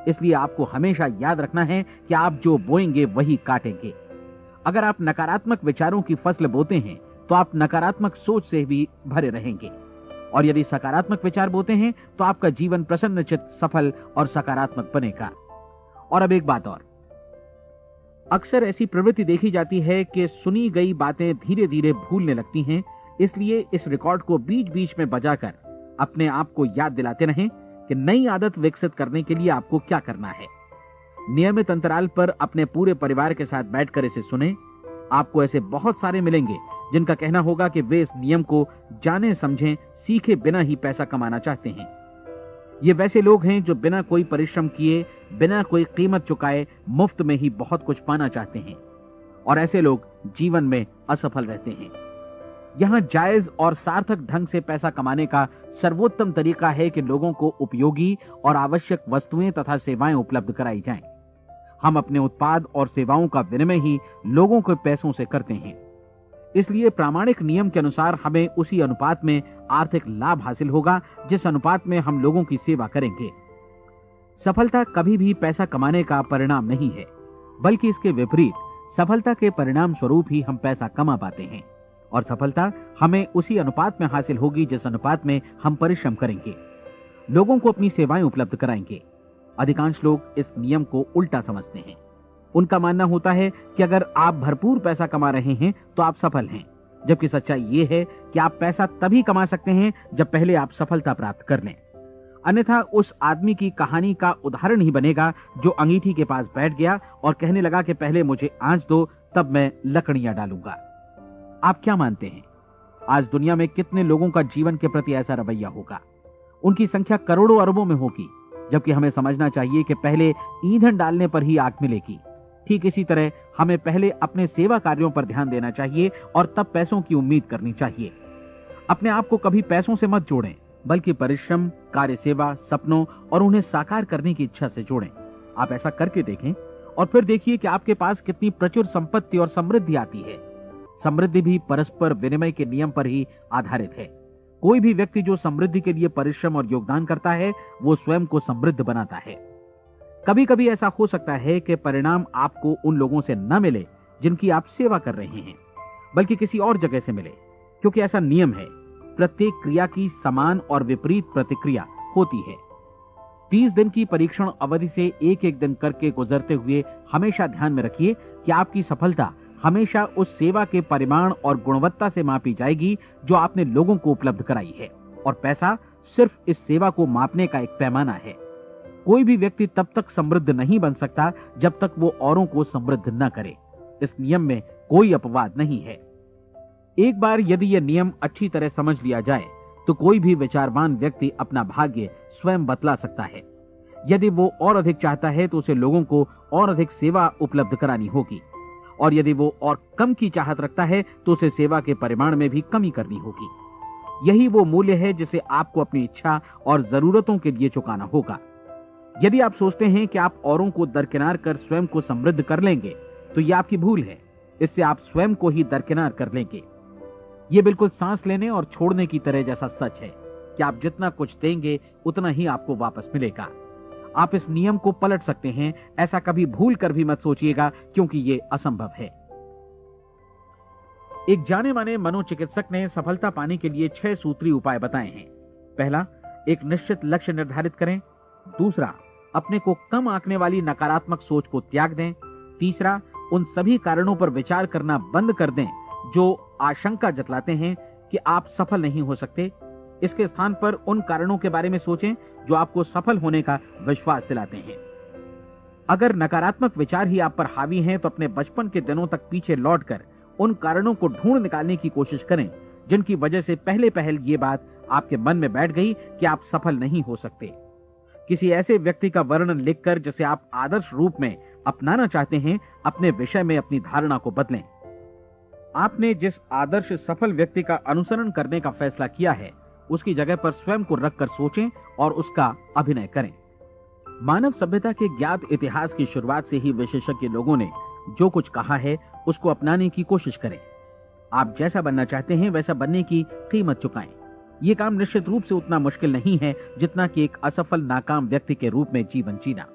इसलिए आपको हमेशा याद रखना है कि आप जो बोएंगे वही काटेंगे। अगर आप नकारात्मक विचारों की फसल बोते हैं तो आप नकारात्मक सोच से भी भरे रहेंगे, और यदि सकारात्मक विचार बोते हैं तो आपका जीवन प्रसन्नचित्त, सफल और सकारात्मक बनेगा। और अब एक बात और, अक्सर ऐसी प्रवृत्ति देखी जाती है कि सुनी गई बातें धीरे धीरे भूलने लगती हैं। इसलिए इस रिकॉर्ड को बीच बीच में बजाकर अपने आप को याद दिलाते रहें कि नई आदत विकसित करने के लिए आपको क्या करना है। नियमित अंतराल पर अपने पूरे परिवार के साथ बैठकर इसे सुने। आपको ऐसे बहुत सारे मिलेंगे जिनका कहना होगा कि वे इस नियम को जाने समझें सीखे बिना ही पैसा कमाना चाहते हैं। ये वैसे लोग हैं जो बिना कोई परिश्रम किए, बिना कोई कीमत चुकाए मुफ्त में ही बहुत कुछ पाना चाहते हैं, और ऐसे लोग जीवन में असफल रहते हैं। यहाँ जायज और सार्थक ढंग से पैसा कमाने का सर्वोत्तम तरीका है कि लोगों को उपयोगी और आवश्यक वस्तुएं तथा सेवाएं उपलब्ध कराई जाएं। हम अपने उत्पाद और सेवाओं का विनिमय ही लोगों के पैसों से करते हैं। इसलिए प्रामाणिक नियम के अनुसार हमें उसी अनुपात में आर्थिक लाभ हासिल होगा जिस अनुपात में हम लोगों की सेवा करेंगे। सफलता कभी भी पैसा कमाने का परिणाम नहीं है, बल्कि इसके विपरीत सफलता के परिणाम स्वरूप ही हम पैसा कमा पाते हैं, और सफलता हमें उसी अनुपात में हासिल होगी जिस अनुपात में हम परिश्रम करेंगे, लोगों को अपनी सेवाएं उपलब्ध कराएंगे। अधिकांश लोग इस नियम को उल्टा समझते हैं। उनका मानना होता है कि अगर आप भरपूर पैसा कमा रहे हैं तो आप सफल हैं, जबकि सच्चाई ये है कि आप पैसा तभी कमा सकते हैं जब पहले आप सफलता प्राप्त कर लें। अन्यथा उस आदमी की कहानी का उदाहरण ही बनेगा जो अंगीठी के पास बैठ गया और कहने लगा कि पहले मुझे आंच दो, तब मैं लकड़ियां डालूंगा। आप क्या मानते हैं, आज दुनिया में कितने लोगों का जीवन के प्रति ऐसा रवैया होगा? उनकी संख्या करोड़ों अरबों में होगी, जबकि हमें समझना चाहिए कि पहले ईंधन डालने पर ही आग मिलेगी। ठीक इसी तरह हमें पहले अपने सेवा कार्यों पर ध्यान देना चाहिए और तब पैसों की उम्मीद करनी चाहिए। अपने आप को कभी पैसों से मत जोड़ें, बल्कि परिश्रम, कार्य सेवा, सपनों और उन्हें साकार करने की इच्छा से जोड़ें। आप ऐसा करके देखें और फिर देखिए कि आपके पास कितनी प्रचुर संपत्ति और समृद्धि आती है। समृद्धि भी परस्पर विनिमय के नियम पर ही आधारित है। कोई भी व्यक्ति जो समृद्धि के लिए परिश्रम और योगदान करता है, वो स्वयं को समृद्ध बनाता है। कभी कभी ऐसा हो सकता है कि परिणाम आपको उन लोगों से न मिले जिनकी आप सेवा कर रहे हैं, बल्कि किसी और जगह से मिले, क्योंकि ऐसा नियम है, प्रत्येक क्रिया की समान और विपरीत प्रतिक्रिया होती है। 30 दिन की परीक्षण अवधि से एक एक दिन करके गुजरते हुए हमेशा ध्यान में रखिए कि आपकी सफलता हमेशा उस सेवा के परिमाण और गुणवत्ता से मापी जाएगी जो आपने लोगों को उपलब्ध कराई है, और पैसा सिर्फ इस सेवा को मापने का एक पैमाना है। कोई भी व्यक्ति तब तक समृद्ध नहीं बन सकता जब तक वो औरों को समृद्ध न करे। इस नियम में कोई अपवाद नहीं है। एक बार यदि यह नियम अच्छी तरह समझ लिया जाए तो कोई भी विचारवान व्यक्ति अपना भाग्य स्वयं बतला सकता है। यदि वो और अधिक चाहता है तो उसे लोगों को और अधिक सेवा उपलब्ध करानी होगी, और यदि वो और कम की चाहत रखता है तो उसे सेवा के परिमाण में भी कमी करनी होगी। यही वो मूल्य है जिसे आपको अपनी इच्छा और जरूरतों के लिए चुकाना होगा। यदि आप सोचते हैं कि आप औरों को दरकिनार कर स्वयं को समृद्ध कर लेंगे तो यह आपकी भूल है। इससे आप स्वयं को ही दरकिनार कर लेंगे। ये बिल्कुल सांस लेने और छोड़ने की तरह जैसा सच है कि आप जितना कुछ देंगे उतना ही आपको वापस मिलेगा। आप इस नियम को पलट सकते हैं, ऐसा कभी भूल कर भी मत सोचिएगा, क्योंकि ये असंभव है। एक जाने माने मनोचिकित्सक ने सफलता पाने के लिए 6 सूत्री उपाय बताए हैं। पहला, एक निश्चित लक्ष्य निर्धारित करें। दूसरा, अपने को कम आंकने वाली नकारात्मक सोच को त्याग दें। तीसरा, उन सभी कारणों पर विचार करना बंद कर दें जो आशंका जतलाते हैं कि आप सफल नहीं हो सकते। इसके स्थान पर उन कारणों के बारे में सोचें जो आपको सफल होने का विश्वास दिलाते हैं। अगर नकारात्मक विचार ही आप पर हावी हैं तो अपने बचपन के दिनों तक पीछे लौटकर उन कारणों को ढूंढ निकालने की कोशिश करें जिनकी वजह से पहले पहल ये बात आपके मन में बैठ गई कि आप सफल नहीं हो सकते। किसी ऐसे व्यक्ति का वर्णन लिखकर जिसे आप आदर्श रूप में अपनाना चाहते हैं, अपने विषय में अपनी धारणा को बदलें। आपने जिस आदर्श सफल व्यक्ति का अनुसरण करने का फैसला किया है, उसकी जगह पर स्वयं को रखकर सोचें और उसका अभिनय करें। मानव सभ्यता के ज्ञात इतिहास की शुरुआत से ही विशेषज्ञ लोगों ने जो कुछ कहा है उसको अपनाने की कोशिश करें। आप जैसा बनना चाहते हैं वैसा बनने की कीमत चुकाएं। ये काम निश्चित रूप से उतना मुश्किल नहीं है जितना कि एक असफल नाकाम व्यक्ति के रूप में जीवन जीना।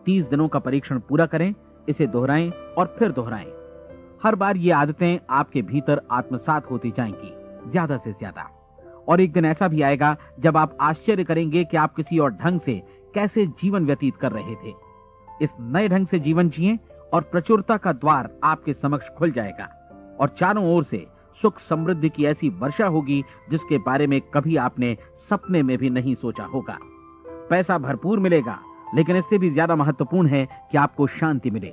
30 दिनों का परीक्षण पूरा करें, इसे दोहराएं और फिर दोहराएं। हर बार ये आदतें आपके भीतर आत्मसात होती जाएंगी, ज्यादा से ज्यादा। और एक दिन ऐसा भी आएगा जब आप आश्चर्य करेंगे कि आप किसी और ढंग से कैसे जीवन व्यतीत कर रहे थे। इस नए ढंग से जीवन जिएं और प्रचुरता का द्वार आपके समक्ष खुल जाएगा और चारों ओर से सुख समृद्धि की ऐसी वर्षा होगी जिसके बारे में कभी आपने सपने में भी नहीं सोचा होगा। पैसा भरपूर मिलेगा, लेकिन इससे भी ज्यादा महत्वपूर्ण है कि आपको शांति मिले।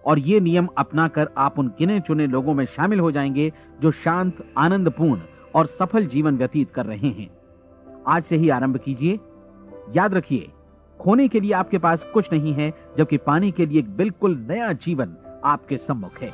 और ये नियम अपनाकर आप उन गिने चुने लोगों में शामिल हो जाएंगे जो शांत, आनंदपूर्ण और सफल जीवन व्यतीत कर रहे हैं। आज से ही आरंभ कीजिए। याद रखिए, खोने के लिए आपके पास कुछ नहीं है, जबकि पाने के लिए एक बिल्कुल नया जीवन आपके सम्मुख है।